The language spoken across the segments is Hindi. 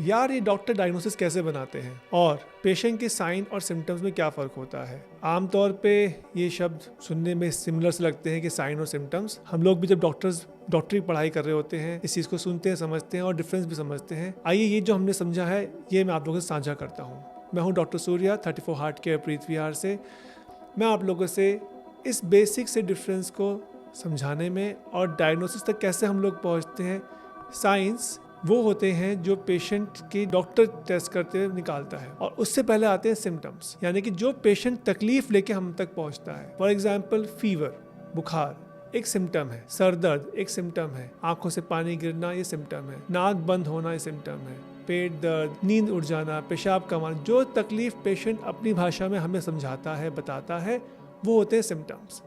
यार ये डॉक्टर डायग्नोसिस कैसे बनाते हैं और पेशेंट के साइन और सिम्टम्स में क्या फ़र्क होता है। आमतौर पे ये शब्द सुनने में सिमिलर से लगते हैं कि साइन और सिम्टम्स। हम लोग भी जब डॉक्टरी पढ़ाई कर रहे होते हैं इस चीज़ को सुनते हैं, समझते हैं और डिफरेंस भी समझते हैं। आइए ये जो हमने समझा है ये मैं आप लोगों से साझा करता हूँ। मैं हूँ डॉक्टर सूर्या 34 हार्ट केयर प्रीत विहार से। मैं आप लोगों से इस बेसिक से डिफरेंस को समझाने में और डायग्नोसिस तक कैसे हम लोग पहुँचते हैं। साइंस वो होते हैं जो पेशेंट की डॉक्टर टेस्ट करते हुए निकालता है और उससे पहले आते हैं सिम्टम्स, यानी कि जो पेशेंट तकलीफ लेके हम तक पहुंचता है। फॉर एग्जांपल फीवर, बुखार एक सिम्टम है, सर दर्द एक सिम्टम है, आंखों से पानी गिरना ये सिम्टम है, नाक बंद होना ये सिम्टम है, पेट दर्द, नींद उड़ जाना, पेशाब कम आना, जो तकलीफ पेशेंट अपनी भाषा में हमें समझाता है, बताता है, वो होते हैं सिम्टम्स।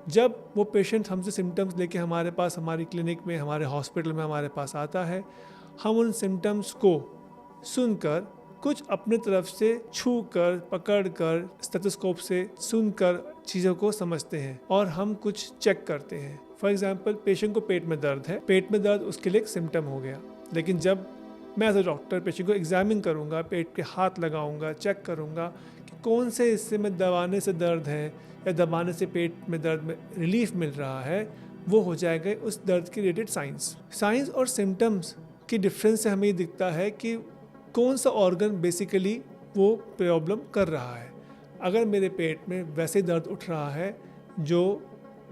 जब वो पेशेंट हमसे सिम्टम्स लेके हमारे पास, हमारी क्लिनिक में, हमारे हॉस्पिटल में हमारे पास आता है, हम उन सिम्टम्स को सुनकर कुछ अपने तरफ से छू कर, पकड़ कर, स्टेथोस्कोप से सुनकर चीज़ों को समझते हैं और हम कुछ चेक करते हैं। फॉर एग्जांपल पेशेंट को पेट में दर्द है, पेट में दर्द उसके लिए एक सिम्टम हो गया, लेकिन जब मैं एज अ डॉक्टर पेशेंट को एग्जामिन करूँगा, पेट के हाथ लगाऊंगा, चेक करूँगा कि कौन से हिस्से में दबाने से दर्द है या दबाने से पेट में दर्द में रिलीफ मिल रहा है, वो हो जाएगा उस दर्द के रिलेटेड साइंस और सिम्टम्स की डिफरेंस से हमें ये दिखता है कि कौन सा ऑर्गन बेसिकली वो प्रॉब्लम कर रहा है। अगर मेरे पेट में वैसे दर्द उठ रहा है जो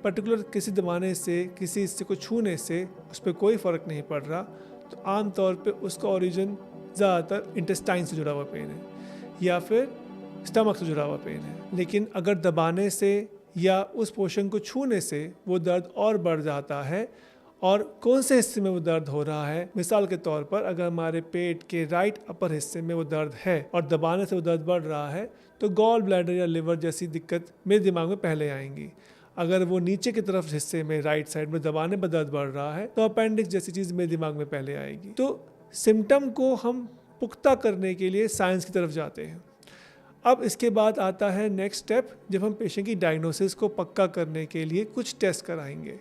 पर्टिकुलर किसी दबाने से, किसी हिस्से को छूने से उस पर कोई फ़र्क नहीं पड़ रहा, तो आम तौर पे उसका ओरिजिन ज़्यादातर इंटेस्टाइन से जुड़ा हुआ पेन है या फिर स्टमक से जुड़ा हुआ पेन है। लेकिन अगर दबाने से या उस पोर्शन को छूने से वो दर्द और बढ़ जाता है और कौन से हिस्से में वो दर्द हो रहा है, मिसाल के तौर पर अगर हमारे पेट के राइट अपर हिस्से में वो दर्द है और दबाने से वो दर्द बढ़ रहा है, तो गॉल ब्लैडर या लिवर जैसी दिक्कत मेरे दिमाग में पहले आएंगी। अगर वो नीचे की तरफ हिस्से में राइट साइड में दबाने पर दर्द बढ़ रहा है तो अपेंडिक्स जैसी चीज़ मेरे दिमाग में पहले आएगी। तो सिम्टम को हम पुख्ता करने के लिए साइंस की तरफ जाते हैं। अब इसके बाद आता है नेक्स्ट स्टेप, जब हम पेशेंट की डायग्नोसिस को पक्का करने के लिए कुछ टेस्ट कराएंगे।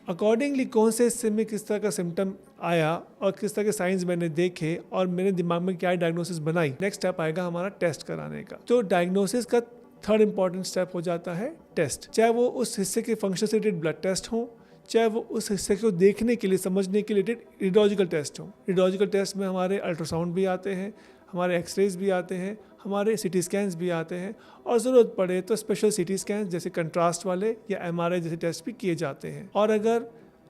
अकॉर्डिंगली कौन से हिस्से में किस तरह का सिम्टम आया और किस तरह के साइंस मैंने देखे और मेरे दिमाग में क्या डायग्नोसिस बनाई, नेक्स्ट स्टेप आएगा हमारा टेस्ट कराने का। तो डायग्नोसिस का थर्ड इंपॉर्टेंट स्टेप हो जाता है टेस्ट। चाहे वो उस हिस्से के फंक्शन से रिलेटेड ब्लड टेस्ट हो, चाहे वो उस हिस्से को देखने के लिए, समझने के लिए रेडियोलॉजिकल टेस्ट हो। रेडियोलॉजिकल टेस्ट में हमारे अल्ट्रासाउंड भी आते हैं, हमारे एक्सरेज भी आते हैं, हमारे सीटी स्कैन्स भी आते हैं और ज़रूरत पड़े तो स्पेशल सीटी स्कैन जैसे कंट्रास्ट वाले या एमआरआई जैसे टेस्ट भी किए जाते हैं। और अगर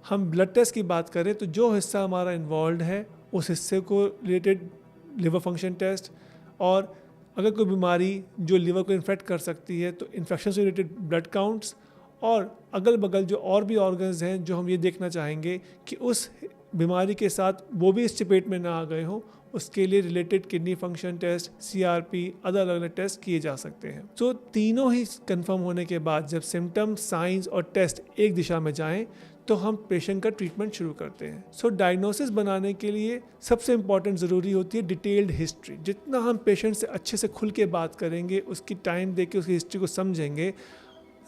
हम ब्लड टेस्ट की बात करें तो जो हिस्सा हमारा इन्वॉल्व है उस हिस्से को रिलेटेड लिवर फंक्शन टेस्ट, और अगर कोई बीमारी जो लिवर को इन्फेक्ट कर सकती है तो इन्फेक्शन से रिलेटेड ब्लड काउंट्स, और अगल बगल जो और भी ऑर्गन्स हैं जो हम ये देखना चाहेंगे कि उस बीमारी के साथ वो भी इस चपेट में ना आ गए हों, उसके लिए related kidney function test, CRP, अलग अलग टेस्ट किए जा सकते हैं। तो तीनों ही कंफर्म होने के बाद जब सिम्टम, साइंस और टेस्ट एक दिशा में जाएं तो हम पेशेंट का ट्रीटमेंट शुरू करते हैं। डायग्नोसिस बनाने के लिए सबसे इम्पॉर्टेंट ज़रूरी होती है डिटेल्ड हिस्ट्री। जितना हम पेशेंट से अच्छे से खुल के बात करेंगे, उसकी टाइम दे के उसकी हिस्ट्री को समझेंगे,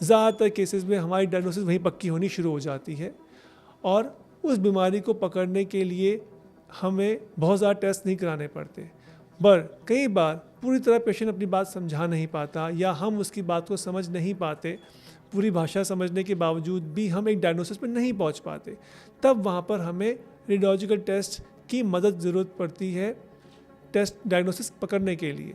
ज़्यादातर केसेस में हमारी डायग्नोसिस वहीं पक्की होनी शुरू हो जाती है। और उस बीमारी को पकड़ने के लिए हमें बहुत ज़्यादा टेस्ट नहीं कराने पड़ते, पर कई बार पूरी तरह पेशेंट अपनी बात समझा नहीं पाता या हम उसकी बात को समझ नहीं पाते, पूरी भाषा समझने के बावजूद भी हम एक डायग्नोसिस पर नहीं पहुंच पाते, तब वहाँ पर हमें रेडियोलॉजिकल टेस्ट की मदद ज़रूरत पड़ती है टेस्ट डायग्नोसिस पकड़ने के लिए।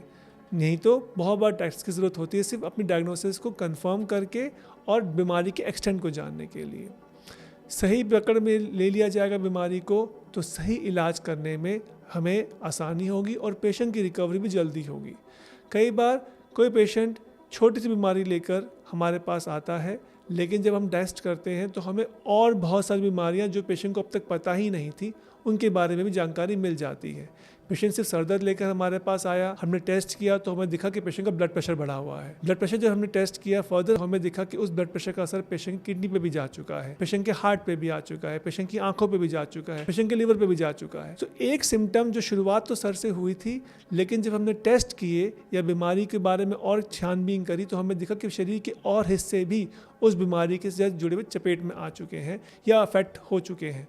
नहीं तो बहुत बार टेस्ट की ज़रूरत होती है सिर्फ अपनी डायग्नोसिस को कंफर्म करके और बीमारी के एक्सटेंट को जानने के लिए। सही पकड़ में ले लिया जाएगा बीमारी को तो सही इलाज करने में हमें आसानी होगी और पेशेंट की रिकवरी भी जल्दी होगी। कई बार कोई पेशेंट छोटी सी बीमारी लेकर हमारे पास आता है, लेकिन जब हम टेस्ट करते हैं तो हमें और बहुत सारी बीमारियां जो पेशेंट को अब तक पता ही नहीं थी उनके बारे में भी जानकारी मिल जाती है। पेशेंट सिर्फ सर दर्द लेकर हमारे पास आया, हमने टेस्ट किया तो हमें दिखा कि पेशेंट का ब्लड प्रेशर बढ़ा हुआ है। ब्लड प्रेशर जब हमने टेस्ट किया फर्दर हमें दिखा कि उस ब्लड प्रेशर का असर पेशेंट की किडनी पे भी जा चुका है, पेशेंट के हार्ट पे भी आ चुका है, पेशेंट की आंखों पे भी जा चुका है, पेशेंट के लिवर पे भी जा चुका है। तो एक सिम्टम जो शुरुआत तो सर से हुई थी, लेकिन जब हमने टेस्ट किए या बीमारी के बारे में और छानबीन करी तो हमें दिखा कि शरीर के और हिस्से भी उस बीमारी के साथ जुड़े हुए चपेट में आ चुके हैं या अफेक्ट हो चुके हैं।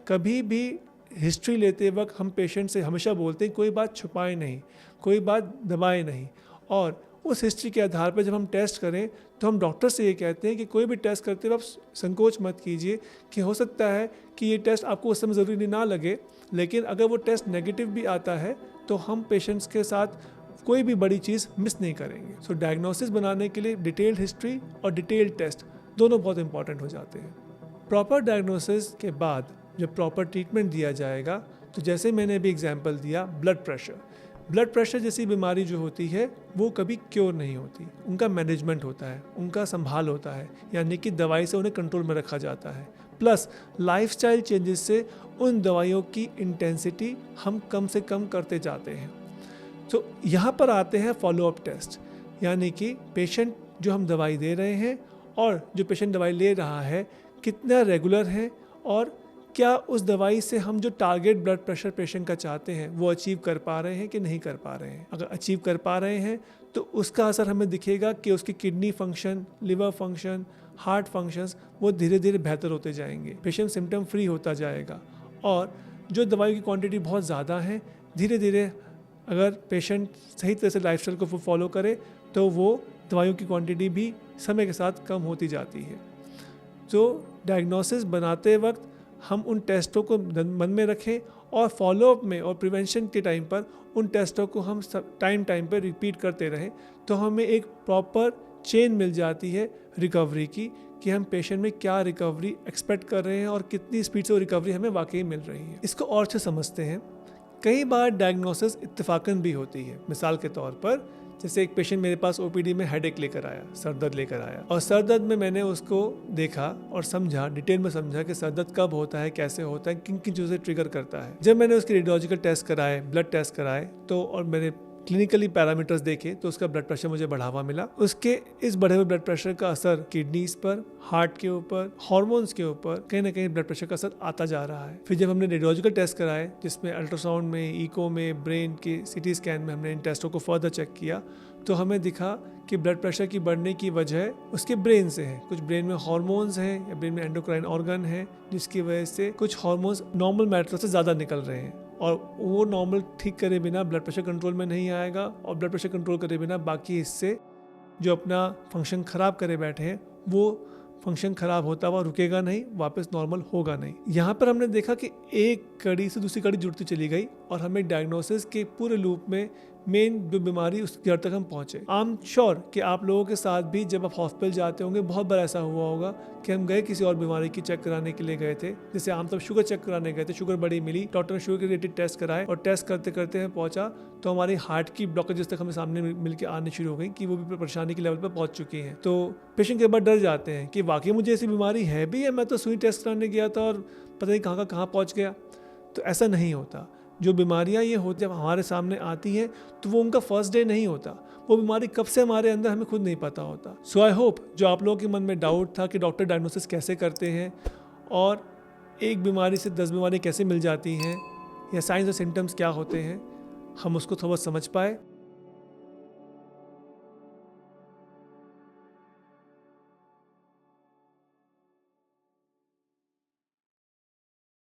कभी भी हिस्ट्री लेते वक्त हम पेशेंट से हमेशा बोलते हैं कोई बात छुपाए नहीं, कोई बात दबाए नहीं, और उस हिस्ट्री के आधार पर जब हम टेस्ट करें तो हम डॉक्टर से ये कहते हैं कि कोई भी टेस्ट करते वक्त संकोच मत कीजिए, कि हो सकता है कि ये टेस्ट आपको उस समय ज़रूरी ना लगे, लेकिन अगर वो टेस्ट नेगेटिव भी आता है तो हम पेशेंट्स के साथ कोई भी बड़ी चीज़ मिस नहीं करेंगे। सो डायग्नोसिस बनाने के लिए डिटेल्ड हिस्ट्री और डिटेल्ड टेस्ट दोनों बहुत इंपॉर्टेंट हो जाते हैं। प्रॉपर डायग्नोसिस के बाद जब प्रॉपर ट्रीटमेंट दिया जाएगा, तो जैसे मैंने अभी एग्जांपल दिया, ब्लड प्रेशर जैसी बीमारी जो होती है वो कभी क्योर नहीं होती, उनका मैनेजमेंट होता है, उनका संभाल होता है, यानी कि दवाई से उन्हें कंट्रोल में रखा जाता है। प्लस लाइफस्टाइल चेंजेस से उन दवाइयों की इंटेंसिटी हम कम से कम करते जाते हैं। तो यहाँ पर आते हैं फॉलोअप टेस्ट, यानी कि पेशेंट जो हम दवाई दे रहे हैं और जो पेशेंट दवाई ले रहा है कितना रेगुलर है, और क्या उस दवाई से हम जो टारगेट ब्लड प्रेशर पेशेंट का चाहते हैं वो अचीव कर पा रहे हैं कि नहीं कर पा रहे हैं। अगर अचीव कर पा रहे हैं तो उसका असर हमें दिखेगा कि उसकी kidney function, liver function, heart functions वो धीरे धीरे बेहतर होते जाएंगे, पेशेंट सिम्टम फ्री होता जाएगा। और जो दवाई की क्वांटिटी बहुत ज़्यादा है, धीरे धीरे अगर पेशेंट सही तरह से लाइफस्टाइल को फॉलो करे तो वो दवाइयों की क्वांटिटी भी समय के साथ कम होती जाती है। तो डायग्नोसिस बनाते वक्त हम उन टेस्टों को मन में रखें और फॉलोअप में और प्रिवेंशन के टाइम पर उन टेस्टों को हम टाइम पर रिपीट करते रहें, तो हमें एक प्रॉपर चेन मिल जाती है रिकवरी की, कि हम पेशेंट में क्या रिकवरी एक्सपेक्ट कर रहे हैं और कितनी स्पीड से वो रिकवरी हमें वाकई मिल रही है। इसको और से समझते हैं। कई बार डायग्नोसिस इत्तेफाकन भी होती है। मिसाल के तौर पर जैसे एक पेशेंट मेरे पास ओपीडी में हेडेक लेकर आया, सर दर्द लेकर आया, और सर दर्द में मैंने उसको देखा और समझा, डिटेल में समझा कि सर दर्द कब होता है, कैसे होता है, किन किन चीज़ों से ट्रिगर करता है। जब मैंने उसके रेडियोलॉजिकल टेस्ट कराए, ब्लड टेस्ट कराए, तो और मैंने क्लिनिकली पैरामीटर्स देखे तो उसका ब्लड प्रेशर मुझे बढ़ावा मिला। उसके इस बढ़े हुए ब्लड प्रेशर का असर किडनीज पर, हार्ट के ऊपर, हार्मोन्स के ऊपर कहीं ना कहीं ब्लड प्रेशर का असर आता जा रहा है। फिर जब हमने रेडियोलॉजिकल टेस्ट कराए, जिसमें अल्ट्रासाउंड में, इको में, ब्रेन के सीटी स्कैन में हमने इन टेस्टों को फर्दर चेक किया, तो हमें दिखा कि ब्लड प्रेशर की बढ़ने की वजह उसके ब्रेन से है। कुछ ब्रेन में हार्मोन्स हैं या ब्रेन में एंडोक्राइन ऑर्गन है, जिसकी वजह से कुछ हार्मोन्स नॉर्मल मैटर से ज़्यादा निकल रहे हैं, और वो नॉर्मल ठीक करे बिना ब्लड प्रेशर कंट्रोल में नहीं आएगा, और ब्लड प्रेशर कंट्रोल करे बिना बाकी हिस्से जो अपना फंक्शन ख़राब करे बैठे हैं वो फंक्शन खराब होता हुआ रुकेगा नहीं, वापस नॉर्मल होगा नहीं। यहाँ पर हमने देखा कि एक कड़ी से दूसरी कड़ी जुड़ती चली गई और हमें डायग्नोसिस के पूरे लूप में मेन जो बीमारी उस घर तक हम पहुँचे। आई एम श्योर कि आप लोगों के साथ भी जब आप हॉस्पिटल जाते होंगे बहुत बार ऐसा हुआ होगा कि हम गए किसी और बीमारी की चेक कराने के लिए गए थे, जैसे आमतौर शुगर चेक कराने गए थे, शुगर बड़ी मिली, डॉक्टर ने शुगर के रिलेटेड टेस्ट कराए और टेस्ट करते करते हैं पहुंचा तो हमारी हार्ट की ब्लॉकेजेस तक हमें सामने मिलकर आने शुरू हो गई कि वो भी परेशानी के लेवल पर पहुंच चुकी हैं। तो पेशेंट के बाद डर जाते हैं कि वाकई मुझे ऐसी बीमारी है भी है, मैं तो सुई टेस्ट कराने गया था और पता नहीं कहाँ का कहाँ पहुँच गया। तो ऐसा नहीं होता। जो बीमारियां ये होती जब हमारे सामने आती हैं तो वो उनका फर्स्ट डे नहीं होता, वो बीमारी कब से हमारे अंदर हमें खुद नहीं पता होता। सो आई होप जो आप लोगों के मन में डाउट था कि डॉक्टर डायग्नोसिस कैसे करते हैं और एक बीमारी से 10 बीमारी कैसे मिल जाती हैं या साइंस और सिम्टम्स क्या होते हैं, हम उसको थोड़ा समझ पाए।